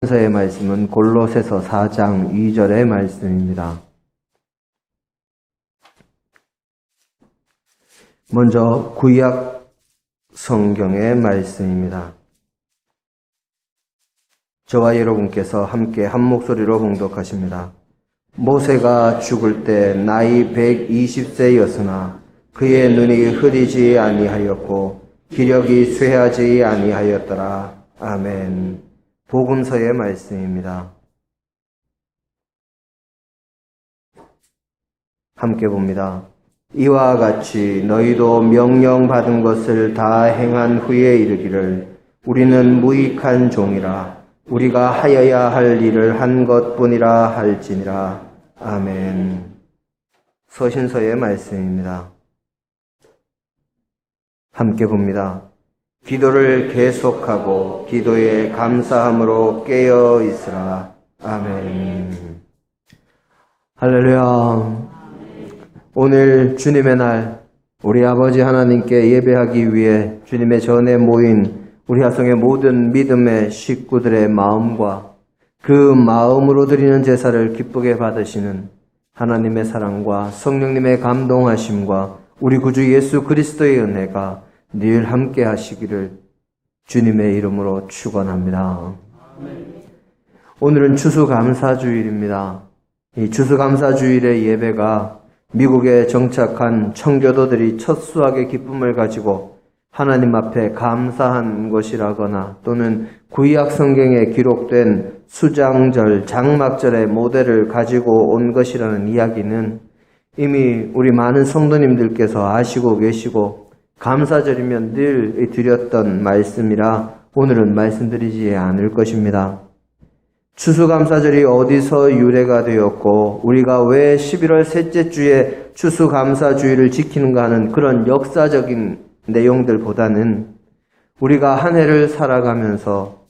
서의 말씀은 골로새서 4장 2절의 말씀입니다. 먼저 구약 성경의 말씀입니다. 저와 여러분께서 함께 한 목소리로 봉독하십니다. 모세가 죽을 때 나이 120세였으나 그의 눈이 흐리지 아니하였고 기력이 쇠하지 아니하였더라. 아멘. 복음서의 말씀입니다. 함께 봅니다. 이와 같이 너희도 명령받은 것을 다 행한 후에 이르기를 우리는 무익한 종이라 우리가 하여야 할 일을 한 것뿐이라 할지니라. 아멘. 서신서의 말씀입니다. 함께 봅니다. 기도를 계속하고 기도에 감사함으로 깨어 있으라. 아멘. 할렐루야. 오늘 주님의 날 우리 아버지 하나님께 예배하기 위해 주님의 전에 모인 우리 하성의 모든 믿음의 식구들의 마음과 그 마음으로 드리는 제사를 기쁘게 받으시는 하나님의 사랑과 성령님의 감동하심과 우리 구주 예수 그리스도의 은혜가 늘 함께 하시기를 주님의 이름으로 축원합니다. 오늘은 추수감사주일입니다. 이 추수감사주일의 예배가 미국에 정착한 청교도들이 첫 수확의 기쁨을 가지고 하나님 앞에 감사한 것이라거나 또는 구약 성경에 기록된 수장절, 장막절의 모델을 가지고 온 것이라는 이야기는 이미 우리 많은 성도님들께서 아시고 계시고 감사절이면 늘 드렸던 말씀이라 오늘은 말씀드리지 않을 것입니다. 추수감사절이 어디서 유래가 되었고 우리가 왜 11월 셋째 주에 추수감사주의를 지키는가 하는 그런 역사적인 내용들보다는 우리가 한 해를 살아가면서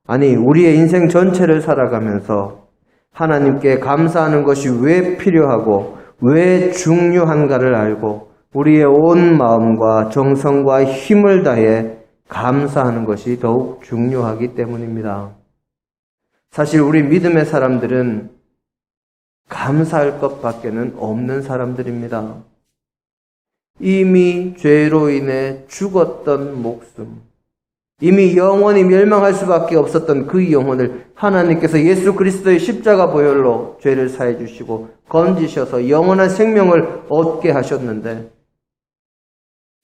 우리의 인생 전체를 살아가면서 하나님께 감사하는 것이 왜 필요하고 왜 중요한가를 알고 우리의 온 마음과 정성과 힘을 다해 감사하는 것이 더욱 중요하기 때문입니다. 사실 우리 믿음의 사람들은 감사할 것밖에는 없는 사람들입니다. 이미 죄로 인해 죽었던 목숨, 이미 영원히 멸망할 수밖에 없었던 그 영혼을 하나님께서 예수 그리스도의 십자가 보혈로 죄를 사해 주시고 건지셔서 영원한 생명을 얻게 하셨는데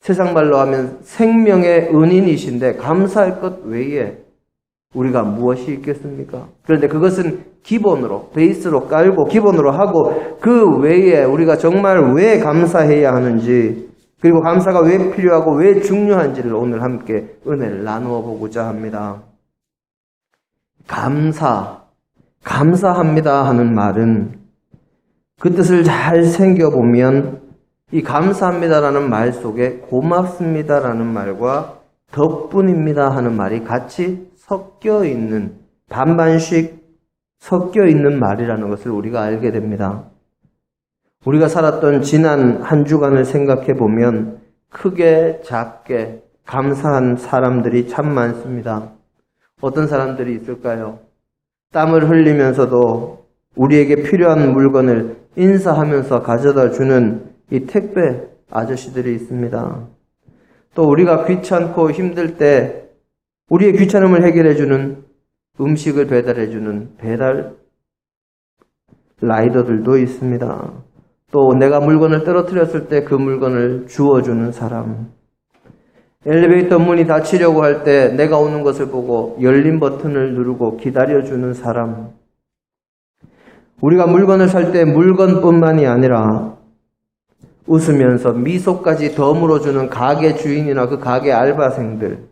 세상 말로 하면 생명의 은인이신데 감사할 것 외에 우리가 무엇이 있겠습니까? 그런데 그것은 기본으로, 베이스로 깔고 기본으로 하고 그 외에 우리가 정말 왜 감사해야 하는지 그리고 감사가 왜 필요하고 왜 중요한지를 오늘 함께 은혜를 나누어 보고자 합니다. 감사합니다 하는 말은 그 뜻을 잘 생겨보면 이 감사합니다라는 말 속에 고맙습니다라는 말과 덕분입니다 하는 말이 같이 섞여 있는, 반반씩 섞여 있는 말이라는 것을 우리가 알게 됩니다. 우리가 살았던 지난 한 주간을 생각해 보면 크게 작게 감사한 사람들이 참 많습니다. 어떤 사람들이 있을까요? 땀을 흘리면서도 우리에게 필요한 물건을 인사하면서 가져다 주는 이 택배 아저씨들이 있습니다. 또 우리가 귀찮고 힘들 때 우리의 귀찮음을 해결해주는 음식을 배달해주는 배달 라이더들도 있습니다. 또 내가 물건을 떨어뜨렸을 때 그 물건을 주워주는 사람, 엘리베이터 문이 닫히려고 할 때 내가 오는 것을 보고 열린 버튼을 누르고 기다려주는 사람, 우리가 물건을 살 때 물건뿐만이 아니라 웃으면서 미소까지 더 물어주는 가게 주인이나 그 가게 알바생들,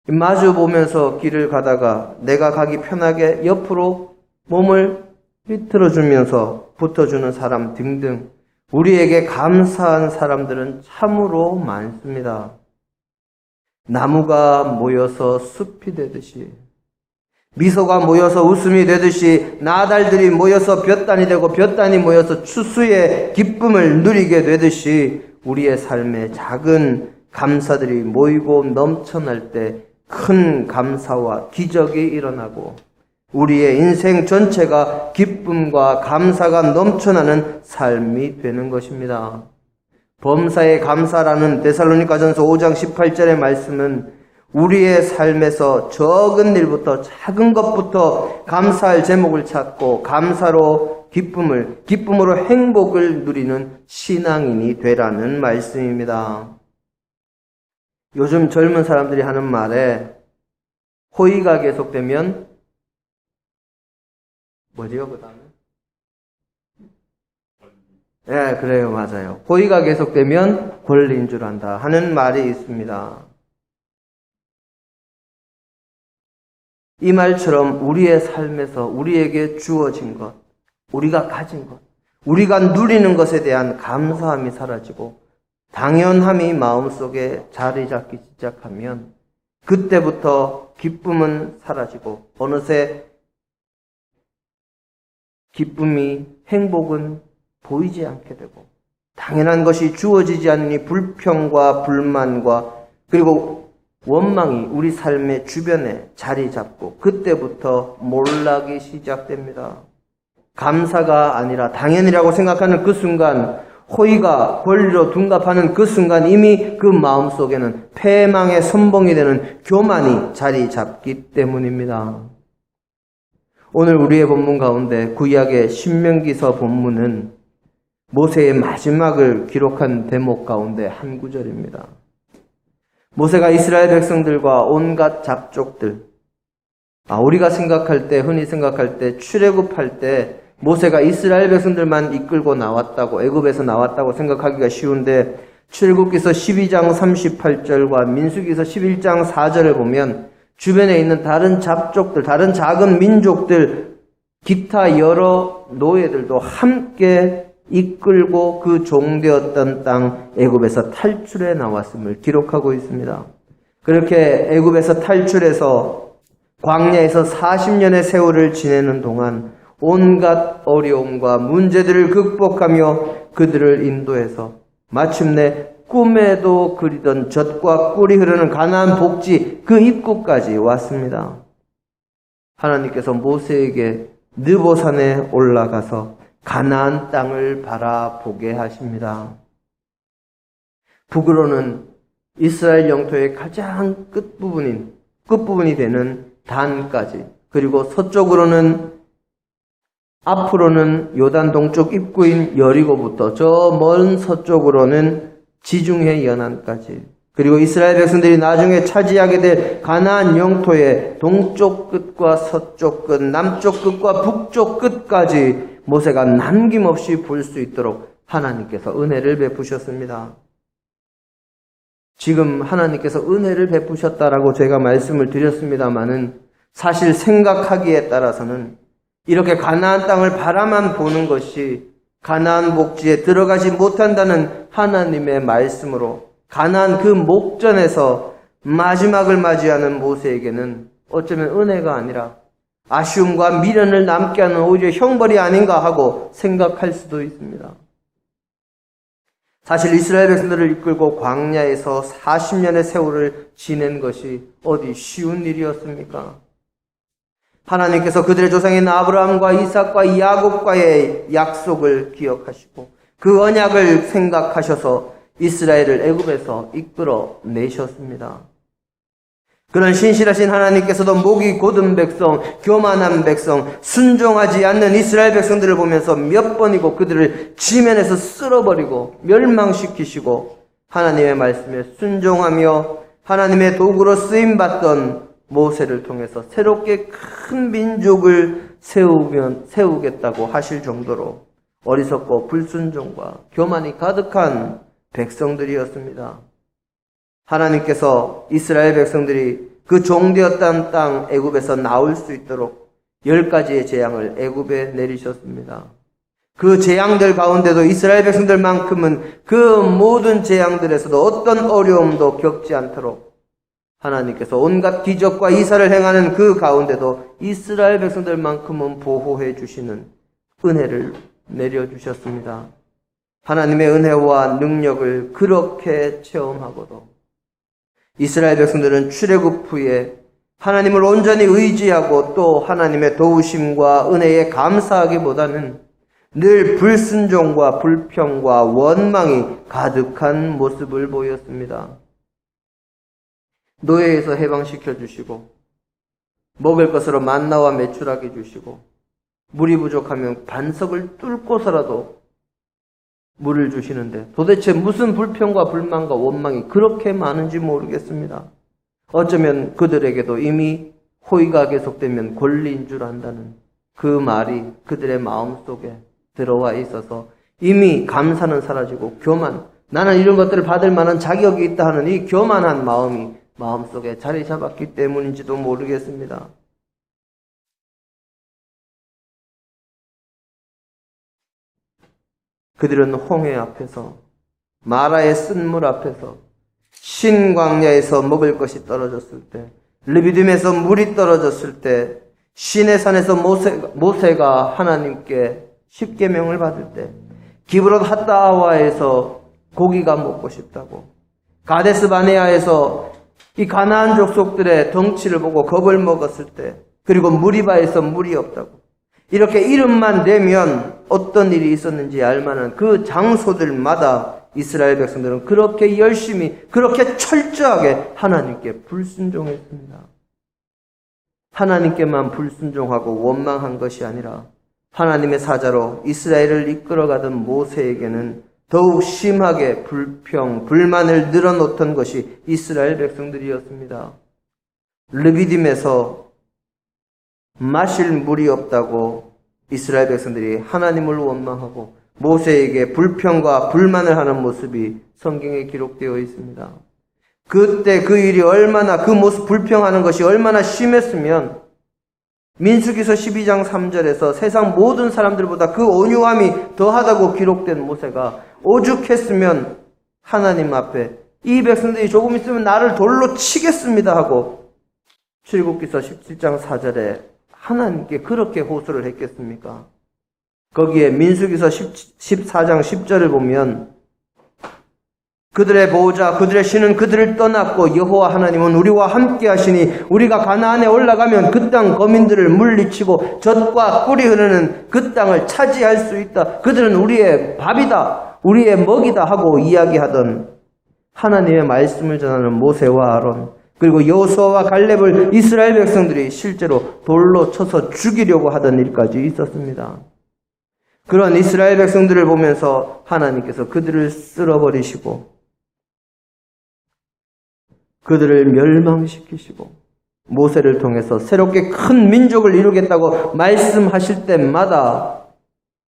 마주 보면서 길을 가다가 내가 가기 편하게 옆으로 몸을 휘틀어주면서 붙어주는 사람 등등 우리에게 감사한 사람들은 참으로 많습니다. 나무가 모여서 숲이 되듯이, 미소가 모여서 웃음이 되듯이, 나달들이 모여서 볕단이 되고 볕단이 모여서 추수의 기쁨을 누리게 되듯이 우리의 삶에 작은 감사들이 모이고 넘쳐날 때 큰 감사와 기적이 일어나고 우리의 인생 전체가 기쁨과 감사가 넘쳐나는 삶이 되는 것입니다. 범사에 감사라는 데살로니가전서 5장 18절의 말씀은 우리의 삶에서 적은 일부터 작은 것부터 감사할 제목을 찾고 감사로 기쁨으로 행복을 누리는 신앙인이 되라는 말씀입니다. 요즘 젊은 사람들이 하는 말에 호의가 계속되면 뭐지요, 그 다음에? 네, 그래요, 맞아요. 호의가 계속되면 권리인 줄 안다 하는 말이 있습니다. 이 말처럼 우리의 삶에서 우리에게 주어진 것, 우리가 가진 것, 우리가 누리는 것에 대한 감사함이 사라지고 당연함이 마음속에 자리 잡기 시작하면 그때부터 기쁨은 사라지고 어느새 기쁨이, 행복은 보이지 않게 되고 당연한 것이 주어지지 않으니 불평과 불만과 그리고 원망이 우리 삶의 주변에 자리 잡고 그때부터 몰락이 시작됩니다. 감사가 아니라 당연이라고 생각하는 그 순간, 호의가 권리로 둔갑하는 그 순간 이미 그 마음속에는 패망의 선봉이 되는 교만이 자리 잡기 때문입니다. 오늘 우리의 본문 가운데 구약의 신명기서 본문은 모세의 마지막을 기록한 대목 가운데 한 구절입니다. 모세가 이스라엘 백성들과 온갖 잡족들, 우리가 흔히 생각할 때 출애굽할 때 모세가 이스라엘 백성들만 이끌고 나왔다고, 애굽에서 나왔다고 생각하기가 쉬운데 출애굽기서 12장 38절과 민수기서 11장 4절을 보면 주변에 있는 다른 잡족들, 다른 작은 민족들, 기타 여러 노예들도 함께 이끌고 그 종되었던 땅 애굽에서 탈출해 나왔음을 기록하고 있습니다. 그렇게 애굽에서 탈출해서 광야에서 40년의 세월을 지내는 동안 온갖 어려움과 문제들을 극복하며 그들을 인도해서 마침내 꿈에도 그리던 젖과 꿀이 흐르는 가나안 복지 그 입구까지 왔습니다. 하나님께서 모세에게 느보산에 올라가서 가나안 땅을 바라보게 하십니다. 북으로는 이스라엘 영토의 가장 끝부분이 되는 단까지, 그리고 서쪽으로는 앞으로는 요단 동쪽 입구인 여리고부터 저 먼 서쪽으로는 지중해 연안까지, 그리고 이스라엘 백성들이 나중에 차지하게 될 가나안 영토의 동쪽 끝과 서쪽 끝, 남쪽 끝과 북쪽 끝까지 모세가 남김없이 볼 수 있도록 하나님께서 은혜를 베푸셨습니다. 지금 하나님께서 은혜를 베푸셨다라고 제가 말씀을 드렸습니다마는 사실 생각하기에 따라서는 이렇게 가나안 땅을 바라만 보는 것이 가나안 복지에 들어가지 못한다는 하나님의 말씀으로 가나안 그 목전에서 마지막을 맞이하는 모세에게는 어쩌면 은혜가 아니라 아쉬움과 미련을 남게 하는 오히려 형벌이 아닌가 하고 생각할 수도 있습니다. 사실 이스라엘 백성들을 이끌고 광야에서 40년의 세월을 지낸 것이 어디 쉬운 일이었습니까? 하나님께서 그들의 조상인 아브라함과 이삭과 야곱과의 약속을 기억하시고 그 언약을 생각하셔서 이스라엘을 애굽에서 이끌어 내셨습니다. 그런 신실하신 하나님께서도 목이 곧은 백성, 교만한 백성, 순종하지 않는 이스라엘 백성들을 보면서 몇 번이고 그들을 지면에서 쓸어버리고 멸망시키시고 하나님의 말씀에 순종하며 하나님의 도구로 쓰임받던 모세를 통해서 새롭게 큰 민족을 세우겠다고 하실 정도로 어리석고 불순종과 교만이 가득한 백성들이었습니다. 하나님께서 이스라엘 백성들이 그 종되었던 땅 애굽에서 나올 수 있도록 10가지의 재앙을 애굽에 내리셨습니다. 그 재앙들 가운데도 이스라엘 백성들만큼은 그 모든 재앙들에서도 어떤 어려움도 겪지 않도록 하나님께서 온갖 기적과 이사를 행하는 그 가운데도 이스라엘 백성들만큼은 보호해 주시는 은혜를 내려주셨습니다. 하나님의 은혜와 능력을 그렇게 체험하고도 이스라엘 백성들은 출애굽 후에 하나님을 온전히 의지하고 또 하나님의 도우심과 은혜에 감사하기보다는 늘 불순종과 불평과 원망이 가득한 모습을 보였습니다. 노예에서 해방시켜 주시고 먹을 것으로 만나와 메추라기 주시고 물이 부족하면 반석을 뚫고서라도 물을 주시는데 도대체 무슨 불평과 불만과 원망이 그렇게 많은지 모르겠습니다. 어쩌면 그들에게도 이미 호의가 계속되면 권리인 줄 안다는 그 말이 그들의 마음속에 들어와 있어서 이미 감사는 사라지고 교만, 나는 이런 것들을 받을 만한 자격이 있다 하는 이 교만한 마음이 마음속에 자리 잡았기 때문인지도 모르겠습니다. 그들은 홍해 앞에서, 마라의 쓴물 앞에서, 신광야에서 먹을 것이 떨어졌을 때, 르비딤에서 물이 떨어졌을 때, 시내산에서 모세가 하나님께 십계명을 받을 때, 기브롯 핫다와에서 고기가 먹고 싶다고, 가데스 바네아에서 이 가나안 족속들의 덩치를 보고 겁을 먹었을 때, 그리고 무리바에서 물이 없다고, 이렇게 이름만 대면 어떤 일이 있었는지 알만한 그 장소들마다 이스라엘 백성들은 그렇게 열심히, 그렇게 철저하게 하나님께 불순종했습니다. 하나님께만 불순종하고 원망한 것이 아니라 하나님의 사자로 이스라엘을 이끌어가던 모세에게는 더욱 심하게 불평, 불만을 늘어놓던 것이 이스라엘 백성들이었습니다. 르비딤에서 마실 물이 없다고 이스라엘 백성들이 하나님을 원망하고 모세에게 불평과 불만을 하는 모습이 성경에 기록되어 있습니다. 그때 그 일이 얼마나, 그 모습 불평하는 것이 얼마나 심했으면 민수기서 12장 3절에서 세상 모든 사람들보다 그 온유함이 더하다고 기록된 모세가 오죽했으면 하나님 앞에 이 백성들이 조금 있으면 나를 돌로 치겠습니다 하고 출애굽기서 17장 4절에 하나님께 그렇게 호소를 했겠습니까? 거기에 민수기서 14장 10절을 보면 그들의 보호자, 그들의 신은 그들을 떠났고 여호와 하나님은 우리와 함께 하시니 우리가 가나안에 올라가면 그 땅 거민들을 물리치고 젖과 꿀이 흐르는 그 땅을 차지할 수 있다. 그들은 우리의 밥이다, 우리의 먹이다 하고 이야기하던 하나님의 말씀을 전하는 모세와 아론, 그리고 여호수아와 갈렙을 이스라엘 백성들이 실제로 돌로 쳐서 죽이려고 하던 일까지 있었습니다. 그런 이스라엘 백성들을 보면서 하나님께서 그들을 쓸어버리시고 그들을 멸망시키시고 모세를 통해서 새롭게 큰 민족을 이루겠다고 말씀하실 때마다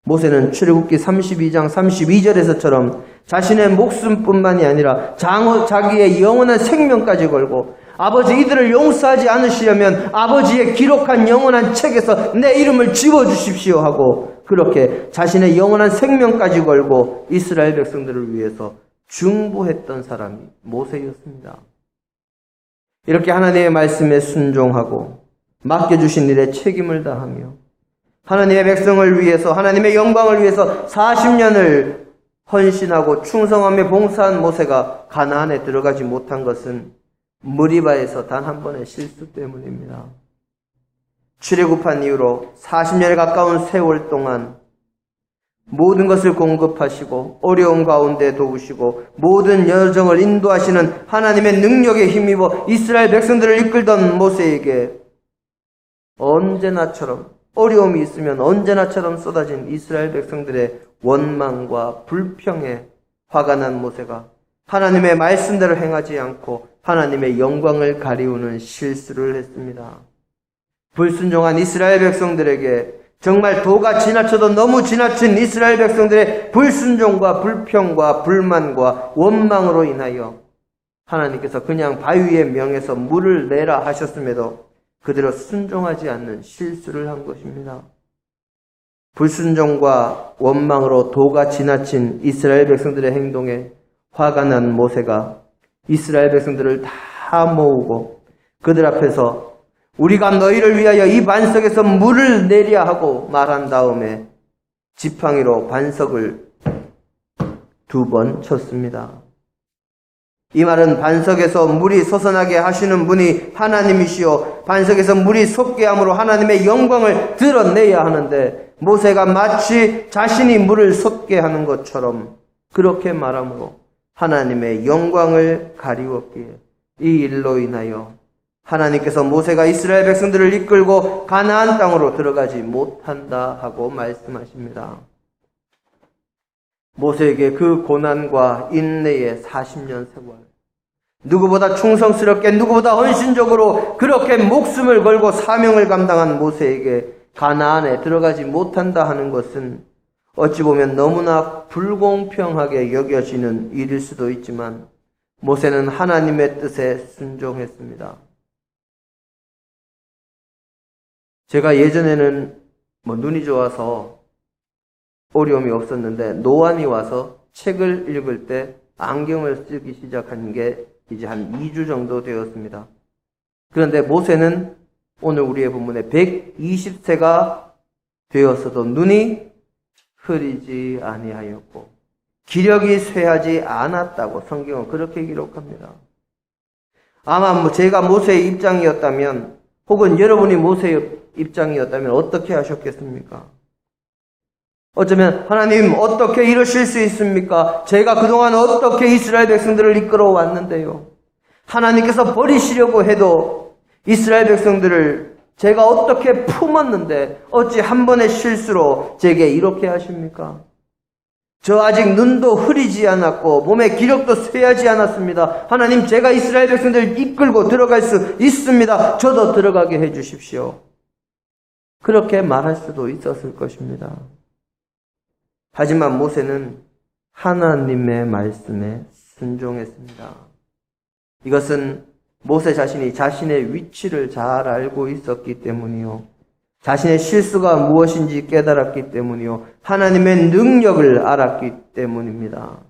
모세는 출애굽기 32장 32절에서처럼 자신의 목숨뿐만이 아니라 자기의 영원한 생명까지 걸고 아버지 이들을 용서하지 않으시려면 아버지의 기록한 영원한 책에서 내 이름을 지워주십시오 하고 그렇게 자신의 영원한 생명까지 걸고 이스라엘 백성들을 위해서 중보했던 사람이 모세였습니다. 이렇게 하나님의 말씀에 순종하고 맡겨주신 일에 책임을 다하며 하나님의 백성을 위해서, 하나님의 영광을 위해서 40년을 헌신하고 충성하며 봉사한 모세가 가나안에 들어가지 못한 것은 무리바에서 단 한 번의 실수 때문입니다. 출애굽한 이후로 40년에 가까운 세월 동안 모든 것을 공급하시고 어려움 가운데 도우시고 모든 여정을 인도하시는 하나님의 능력에 힘입어 이스라엘 백성들을 이끌던 모세에게 언제나처럼 어려움이 있으면 언제나처럼 쏟아진 이스라엘 백성들의 원망과 불평에 화가 난 모세가 하나님의 말씀대로 행하지 않고 하나님의 영광을 가리우는 실수를 했습니다. 불순종한 이스라엘 백성들에게 정말 도가 지나쳐도 너무 지나친 이스라엘 백성들의 불순종과 불평과 불만과 원망으로 인하여 하나님께서 그냥 바위의 명에서 물을 내라 하셨음에도 그대로 순종하지 않는 실수를 한 것입니다. 불순종과 원망으로 도가 지나친 이스라엘 백성들의 행동에 화가 난 모세가 이스라엘 백성들을 다 모으고 그들 앞에서 우리가 너희를 위하여 이 반석에서 물을 내려 하고 말한 다음에 지팡이로 반석을 2번 쳤습니다. 이 말은 반석에서 물이 솟아나게 하시는 분이 하나님이시요 반석에서 물이 솟게 함으로 하나님의 영광을 드러내야 하는데 모세가 마치 자신이 물을 솟게 하는 것처럼 그렇게 말함으로 하나님의 영광을 가리웠기에 이 일로 인하여 하나님께서 모세가 이스라엘 백성들을 이끌고 가나안 땅으로 들어가지 못한다 하고 말씀하십니다. 모세에게 그 고난과 인내의 40년 세월, 누구보다 충성스럽게 누구보다 헌신적으로 그렇게 목숨을 걸고 사명을 감당한 모세에게 가나안에 들어가지 못한다 하는 것은 어찌 보면 너무나 불공평하게 여겨지는 일일 수도 있지만 모세는 하나님의 뜻에 순종했습니다. 제가 예전에는 눈이 좋아서 어려움이 없었는데 노안이 와서 책을 읽을 때 안경을 쓰기 시작한 게 이제 한 2주 정도 되었습니다. 그런데 모세는 오늘 우리의 본문에 120세가 되었어도 눈이 흐리지 아니하였고 기력이 쇠하지 않았다고 성경은 그렇게 기록합니다. 아마 제가 모세의 입장이었다면 혹은 여러분이 모세의 입장이었다면 어떻게 하셨겠습니까? 어쩌면 하나님 어떻게 이러실 수 있습니까? 제가 그동안 어떻게 이스라엘 백성들을 이끌어 왔는데요. 하나님께서 버리시려고 해도 이스라엘 백성들을 제가 어떻게 품었는데 어찌 한 번의 실수로 제게 이렇게 하십니까? 저 아직 눈도 흐리지 않았고 몸의 기력도 쇠하지 않았습니다. 하나님 제가 이스라엘 백성들을 이끌고 들어갈 수 있습니다. 저도 들어가게 해 주십시오. 그렇게 말할 수도 있었을 것입니다. 하지만 모세는 하나님의 말씀에 순종했습니다. 이것은 모세 자신이 자신의 위치를 잘 알고 있었기 때문이요. 자신의 실수가 무엇인지 깨달았기 때문이요. 하나님의 능력을 알았기 때문입니다.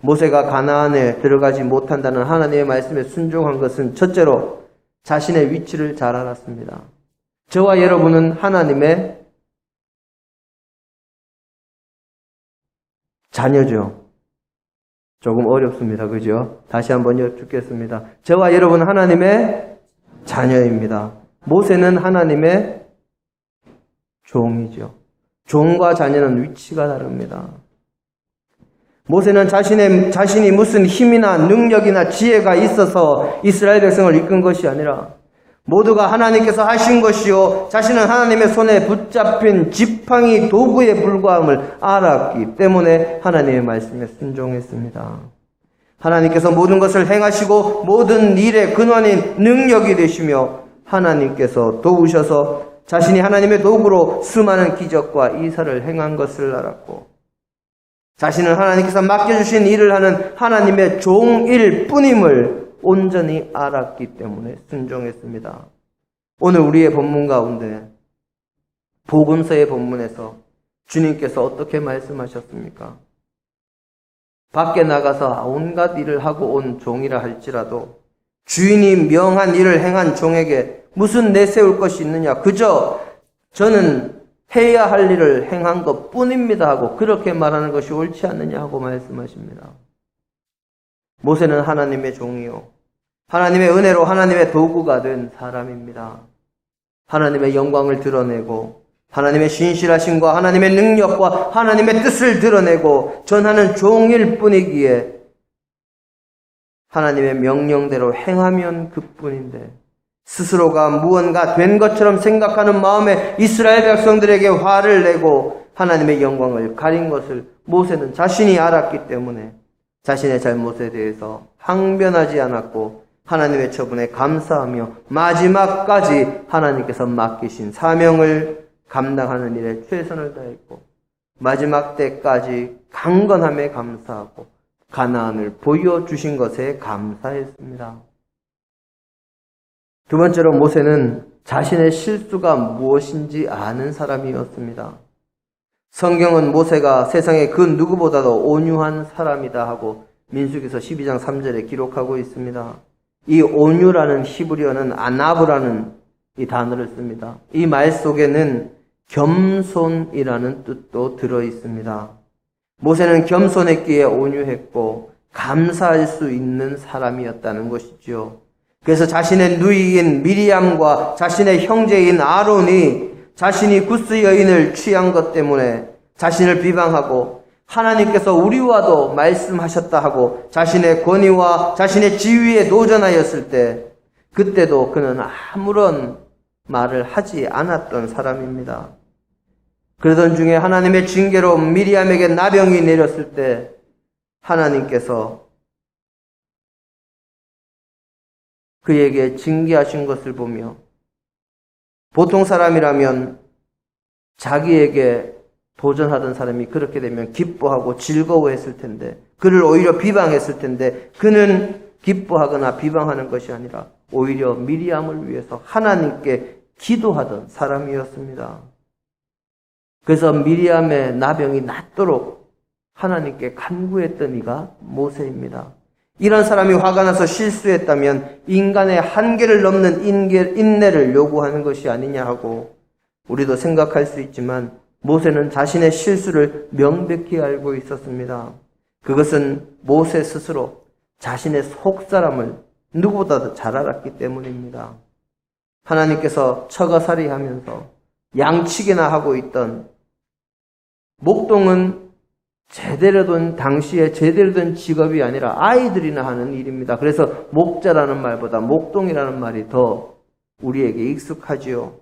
모세가 가나안에 들어가지 못한다는 하나님의 말씀에 순종한 것은 첫째로 자신의 위치를 잘 알았습니다. 저와 여러분은 하나님의 자녀죠. 조금 어렵습니다. 그죠? 다시 한번 여쭙겠습니다. 저와 여러분은 하나님의 자녀입니다. 모세는 하나님의 종이죠. 종과 자녀는 위치가 다릅니다. 모세는 자신이 무슨 힘이나 능력이나 지혜가 있어서 이스라엘 백성을 이끈 것이 아니라 모두가 하나님께서 하신 것이요 자신은 하나님의 손에 붙잡힌 지팡이 도구에 불과함을 알았기 때문에 하나님의 말씀에 순종했습니다. 하나님께서 모든 것을 행하시고 모든 일의 근원인 능력이 되시며 하나님께서 도우셔서 자신이 하나님의 도구로 수많은 기적과 이사를 행한 것을 알았고 자신은 하나님께서 맡겨주신 일을 하는 하나님의 종일 뿐임을 온전히 알았기 때문에 순종했습니다. 오늘 우리의 본문 가운데 복음서의 본문에서 주님께서 어떻게 말씀하셨습니까? 밖에 나가서 온갖 일을 하고 온 종이라 할지라도 주인이 명한 일을 행한 종에게 무슨 내세울 것이 있느냐? 그저 저는 해야 할 일을 행한 것 뿐입니다 하고 그렇게 말하는 것이 옳지 않느냐 하고 말씀하십니다. 모세는 하나님의 종이요 하나님의 은혜로 하나님의 도구가 된 사람입니다. 하나님의 영광을 드러내고 하나님의 신실하심과 하나님의 능력과 하나님의 뜻을 드러내고 전하는 종일 뿐이기에 하나님의 명령대로 행하면 그뿐인데 스스로가 무언가 된 것처럼 생각하는 마음에 이스라엘 백성들에게 화를 내고 하나님의 영광을 가린 것을 모세는 자신이 알았기 때문에 자신의 잘못에 대해서 항변하지 않았고 하나님의 처분에 감사하며 마지막까지 하나님께서 맡기신 사명을 감당하는 일에 최선을 다했고 마지막 때까지 강건함에 감사하고 가나안을 보여주신 것에 감사했습니다. 두 번째로 모세는 자신의 실수가 무엇인지 아는 사람이었습니다. 성경은 모세가 세상의 그 누구보다도 온유한 사람이다 하고 민수기서 12장 3절에 기록하고 있습니다. 이 온유라는 히브리어는 아나브라는 이 단어를 씁니다. 이 말 속에는 겸손이라는 뜻도 들어 있습니다. 모세는 겸손했기에 온유했고 감사할 수 있는 사람이었다는 것이죠. 그래서 자신의 누이인 미리암과 자신의 형제인 아론이 자신이 구스 여인을 취한 것 때문에 자신을 비방하고 하나님께서 우리와도 말씀하셨다 하고 자신의 권위와 자신의 지위에 도전하였을 때 그때도 그는 아무런 말을 하지 않았던 사람입니다. 그러던 중에 하나님의 징계로 미리암에게 나병이 내렸을 때 하나님께서 그에게 징계하신 것을 보며 보통 사람이라면 자기에게 도전하던 사람이 그렇게 되면 기뻐하고 즐거워했을 텐데 그를 오히려 비방했을 텐데 그는 기뻐하거나 비방하는 것이 아니라 오히려 미리암을 위해서 하나님께 기도하던 사람이었습니다. 그래서 미리암의 나병이 낫도록 하나님께 간구했던 이가 모세입니다. 이런 사람이 화가 나서 실수했다면 인간의 한계를 넘는 인내를 요구하는 것이 아니냐 하고 우리도 생각할 수 있지만 모세는 자신의 실수를 명백히 알고 있었습니다. 그것은 모세 스스로 자신의 속사람을 누구보다도 잘 알았기 때문입니다. 하나님께서 처가살이 하면서 양치기나 하고 있던 목동은 당시에 제대로 된 직업이 아니라 아이들이나 하는 일입니다. 그래서 목자라는 말보다 목동이라는 말이 더 우리에게 익숙하지요.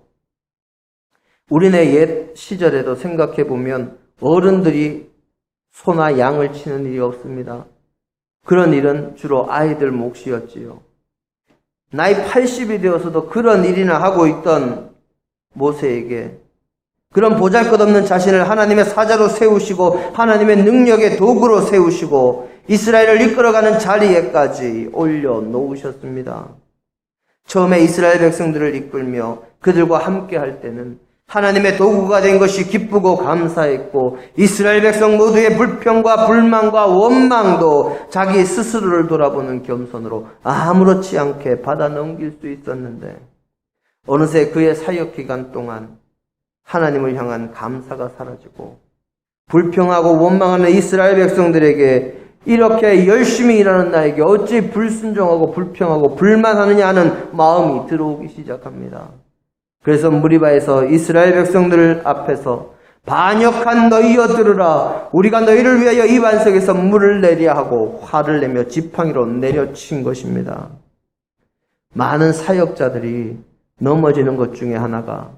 우리네 옛 시절에도 생각해 보면 어른들이 소나 양을 치는 일이 없습니다. 그런 일은 주로 아이들 몫이었지요. 나이 80이 되어서도 그런 일이나 하고 있던 모세에게 그런 보잘것없는 자신을 하나님의 사자로 세우시고 하나님의 능력의 도구로 세우시고 이스라엘을 이끌어가는 자리에까지 올려놓으셨습니다. 처음에 이스라엘 백성들을 이끌며 그들과 함께 할 때는 하나님의 도구가 된 것이 기쁘고 감사했고 이스라엘 백성 모두의 불평과 불만과 원망도 자기 스스로를 돌아보는 겸손으로 아무렇지 않게 받아 넘길 수 있었는데 어느새 그의 사역 기간 동안 하나님을 향한 감사가 사라지고 불평하고 원망하는 이스라엘 백성들에게 이렇게 열심히 일하는 나에게 어찌 불순종하고 불평하고 불만하느냐 하는 마음이 들어오기 시작합니다. 그래서 무리바에서 이스라엘 백성들 앞에서 반역한 너희여 들으라 우리가 너희를 위하여 이 반석에서 물을 내리야 하고 화를 내며 지팡이로 내려친 것입니다. 많은 사역자들이 넘어지는 것 중에 하나가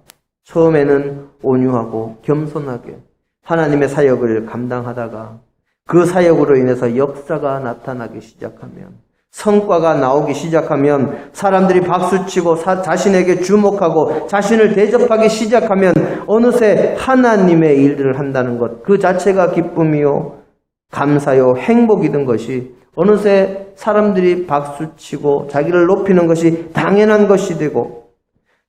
처음에는 온유하고 겸손하게 하나님의 사역을 감당하다가 그 사역으로 인해서 역사가 나타나기 시작하면 성과가 나오기 시작하면 사람들이 박수치고 자신에게 주목하고 자신을 대접하기 시작하면 어느새 하나님의 일들을 한다는 것 그 자체가 기쁨이요 감사요 행복이던 것이 어느새 사람들이 박수치고 자기를 높이는 것이 당연한 것이 되고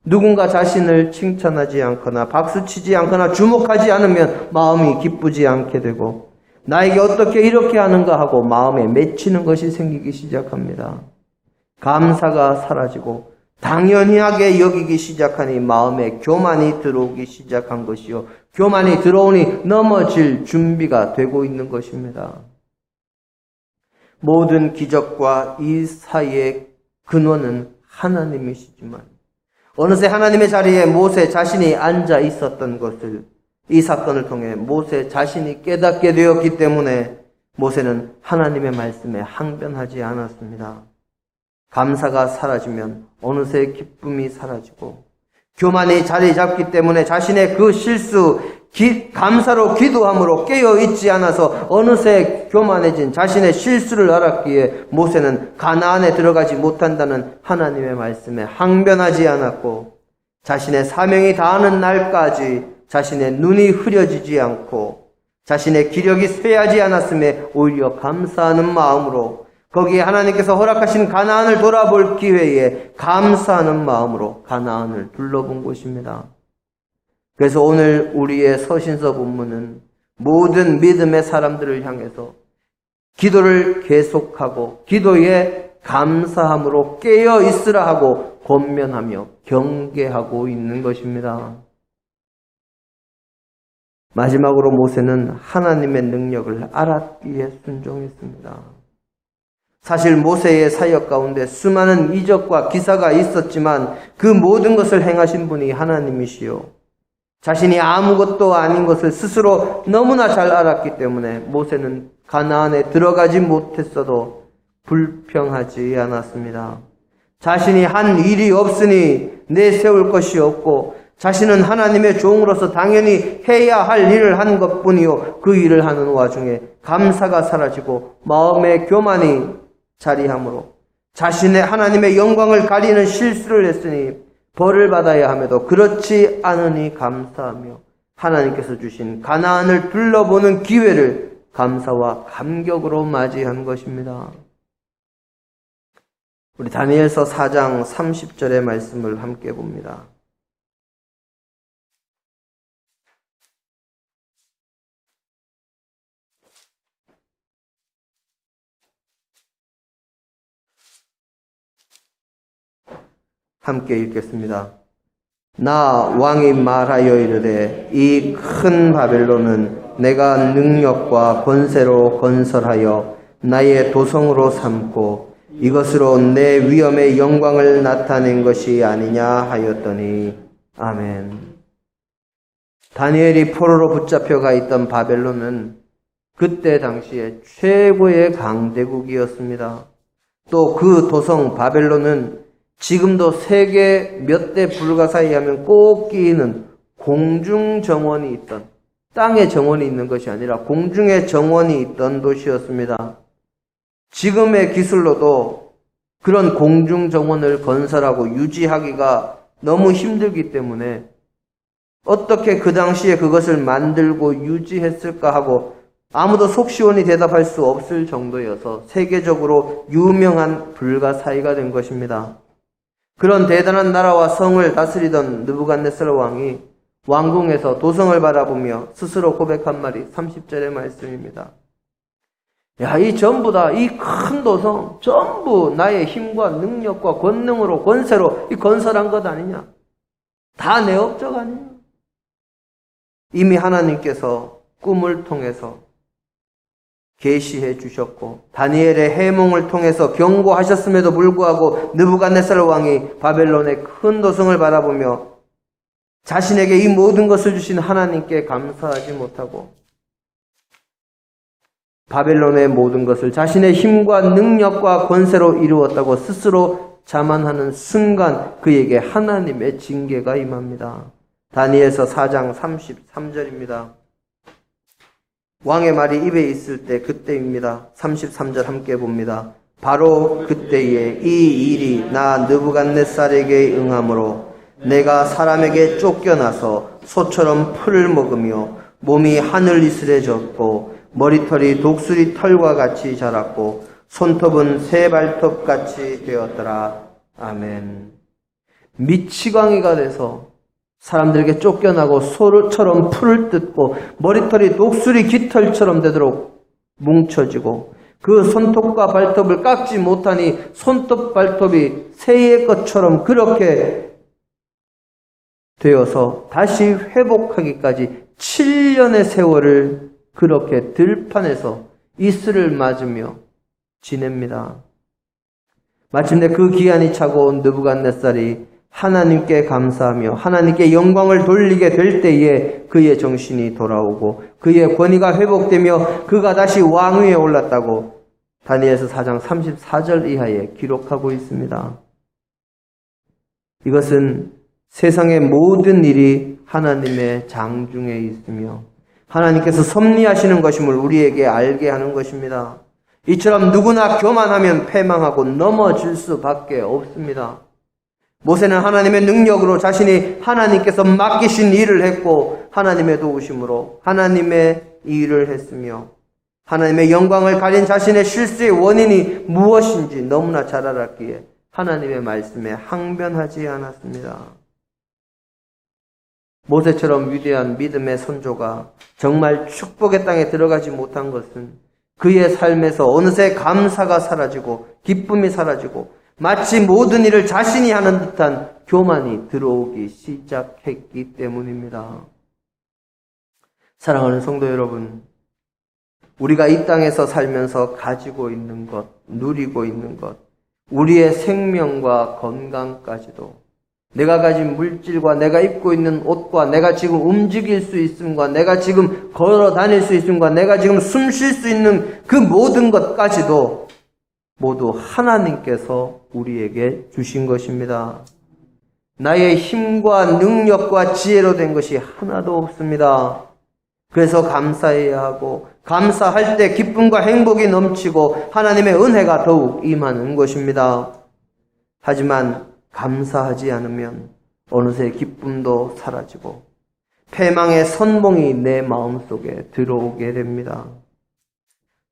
누군가 자신을 칭찬하지 않거나 박수치지 않거나 주목하지 않으면 마음이 기쁘지 않게 되고 나에게 어떻게 이렇게 하는가 하고 마음에 맺히는 것이 생기기 시작합니다. 감사가 사라지고 당연하게 여기기 시작하니 마음에 교만이 들어오기 시작한 것이요. 교만이 들어오니 넘어질 준비가 되고 있는 것입니다. 모든 기적과 이 사이의 근원은 하나님이시지만 어느새 하나님의 자리에 모세 자신이 앉아 있었던 것을 이 사건을 통해 모세 자신이 깨닫게 되었기 때문에 모세는 하나님의 말씀에 항변하지 않았습니다. 감사가 사라지면 어느새 기쁨이 사라지고 교만이 자리 잡기 때문에 자신의 그 실수, 감사로 기도함으로 깨어있지 않아서 어느새 교만해진 자신의 실수를 알았기에 모세는 가나안에 들어가지 못한다는 하나님의 말씀에 항변하지 않았고 자신의 사명이 다하는 날까지 자신의 눈이 흐려지지 않고 자신의 기력이 쇠하지 않았음에 오히려 감사하는 마음으로 거기에 하나님께서 허락하신 가나안을 돌아볼 기회에 감사하는 마음으로 가나안을 둘러본 것입니다. 그래서 오늘 우리의 서신서 본문은 모든 믿음의 사람들을 향해서 기도를 계속하고 기도에 감사함으로 깨어 있으라 하고 권면하며 경계하고 있는 것입니다. 마지막으로 모세는 하나님의 능력을 알았기에 순종했습니다. 사실 모세의 사역 가운데 수많은 이적과 기사가 있었지만 그 모든 것을 행하신 분이 하나님이시요. 자신이 아무것도 아닌 것을 스스로 너무나 잘 알았기 때문에 모세는 가나안에 들어가지 못했어도 불평하지 않았습니다. 자신이 한 일이 없으니 내세울 것이 없고 자신은 하나님의 종으로서 당연히 해야 할 일을 한 것뿐이요. 그 일을 하는 와중에 감사가 사라지고 마음의 교만이 자리함으로 자신의 하나님의 영광을 가리는 실수를 했으니 벌을 받아야 함에도 그렇지 않으니 감사하며 하나님께서 주신 가나안을 둘러보는 기회를 감사와 감격으로 맞이한 것입니다. 우리 다니엘서 4장 30절의 말씀을 함께 봅니다. 함께 읽겠습니다. 나 왕이 말하여 이르되 이 큰 바벨론은 내가 능력과 권세로 건설하여 나의 도성으로 삼고 이것으로 내 위엄의 영광을 나타낸 것이 아니냐 하였더니 아멘. 다니엘이 포로로 붙잡혀가 있던 바벨론은 그때 당시에 최고의 강대국이었습니다. 또 그 도성 바벨론은 지금도 세계 몇 대 불가사의 하면 꼭 끼이는 공중 정원이 있던, 땅에 정원이 있는 것이 아니라 공중에 정원이 있던 도시였습니다. 지금의 기술로도 그런 공중 정원을 건설하고 유지하기가 너무 힘들기 때문에 어떻게 그 당시에 그것을 만들고 유지했을까 하고 아무도 속시원히 대답할 수 없을 정도여서 세계적으로 유명한 불가사의가 된 것입니다. 그런 대단한 나라와 성을 다스리던 느부갓네살 왕이 왕궁에서 도성을 바라보며 스스로 고백한 말이 30절의 말씀입니다. 야, 이 전부 다 이 큰 도성 전부 나의 힘과 능력과 권능으로 권세로 이 건설한 것 아니냐? 다 내 업적 아니냐? 이미 하나님께서 꿈을 통해서 계시해 주셨고 다니엘의 해몽을 통해서 경고하셨음에도 불구하고 느부갓네살 왕이 바벨론의 큰 도성을 바라보며 자신에게 이 모든 것을 주신 하나님께 감사하지 못하고 바벨론의 모든 것을 자신의 힘과 능력과 권세로 이루었다고 스스로 자만하는 순간 그에게 하나님의 징계가 임합니다. 다니엘서 4장 33절입니다. 왕의 말이 입에 있을 때 그때입니다. 33절 함께 봅니다. 바로 그때에 이 일이 나 느부갓네살에게 응함으로 내가 사람에게 쫓겨나서 소처럼 풀을 먹으며 몸이 하늘 이슬해졌고 머리털이 독수리 털과 같이 자랐고 손톱은 새 발톱 같이 되었더라. 아멘. 미치광이가 돼서 사람들에게 쫓겨나고 소처럼 풀을 뜯고 머리털이 독수리 깃털처럼 되도록 뭉쳐지고 그 손톱과 발톱을 깎지 못하니 손톱 발톱이 새의 것처럼 그렇게 되어서 다시 회복하기까지 7년의 세월을 그렇게 들판에서 이슬을 맞으며 지냅니다. 마침내 그 기한이 차고 온 느부갓네살이 하나님께 감사하며 하나님께 영광을 돌리게 될 때에 그의 정신이 돌아오고 그의 권위가 회복되며 그가 다시 왕위에 올랐다고 다니엘서 4장 34절 이하에 기록하고 있습니다. 이것은 세상의 모든 일이 하나님의 장중에 있으며 하나님께서 섭리하시는 것임을 우리에게 알게 하는 것입니다. 이처럼 누구나 교만하면 패망하고 넘어질 수밖에 없습니다. 모세는 하나님의 능력으로 자신이 하나님께서 맡기신 일을 했고 하나님의 도우심으로 하나님의 일을 했으며 하나님의 영광을 가린 자신의 실수의 원인이 무엇인지 너무나 잘 알았기에 하나님의 말씀에 항변하지 않았습니다. 모세처럼 위대한 믿음의 선조가 정말 축복의 땅에 들어가지 못한 것은 그의 삶에서 어느새 감사가 사라지고 기쁨이 사라지고 마치 모든 일을 자신이 하는 듯한 교만이 들어오기 시작했기 때문입니다. 사랑하는 성도 여러분, 우리가 이 땅에서 살면서 가지고 있는 것, 누리고 있는 것, 우리의 생명과 건강까지도, 내가 가진 물질과 내가 입고 있는 옷과 내가 지금 움직일 수 있음과 내가 지금 걸어 다닐 수 있음과 내가 지금 숨 쉴 수 있는 그 모든 것까지도 모두 하나님께서 우리에게 주신 것입니다. 나의 힘과 능력과 지혜로 된 것이 하나도 없습니다. 그래서 감사해야 하고, 감사할 때 기쁨과 행복이 넘치고 하나님의 은혜가 더욱 임하는 것입니다. 하지만 감사하지 않으면 어느새 기쁨도 사라지고 패망의 선봉이 내 마음속에 들어오게 됩니다.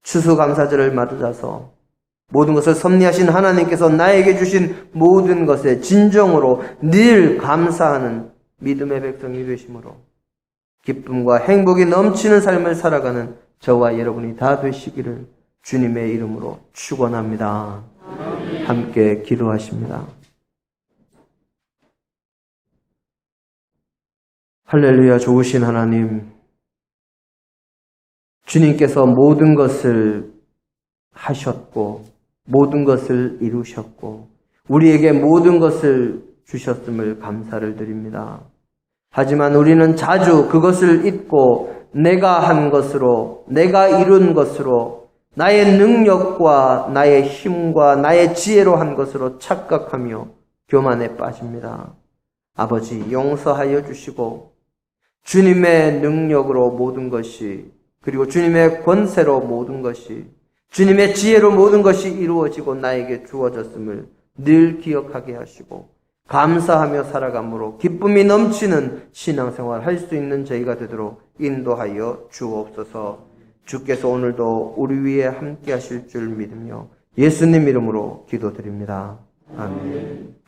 추수감사절을 맞아서 모든 것을 섭리하신 하나님께서 나에게 주신 모든 것에 진정으로 늘 감사하는 믿음의 백성이 되심으로 기쁨과 행복이 넘치는 삶을 살아가는 저와 여러분이 다 되시기를 주님의 이름으로 축원합니다. 함께 기도하십니다. 할렐루야. 좋으신 하나님, 주님께서 모든 것을 하셨고 모든 것을 이루셨고 우리에게 모든 것을 주셨음을 감사를 드립니다. 하지만 우리는 자주 그것을 잊고 내가 한 것으로, 내가 이룬 것으로, 나의 능력과 나의 힘과 나의 지혜로 한 것으로 착각하며 교만에 빠집니다. 아버지, 용서하여 주시고 주님의 능력으로 모든 것이, 그리고 주님의 권세로 모든 것이, 주님의 지혜로 모든 것이 이루어지고 나에게 주어졌음을 늘 기억하게 하시고 감사하며 살아감으로 기쁨이 넘치는 신앙생활 할 수 있는 저희가 되도록 인도하여 주옵소서. 주께서 오늘도 우리 위에 함께 하실 줄 믿으며 예수님 이름으로 기도드립니다. 아멘.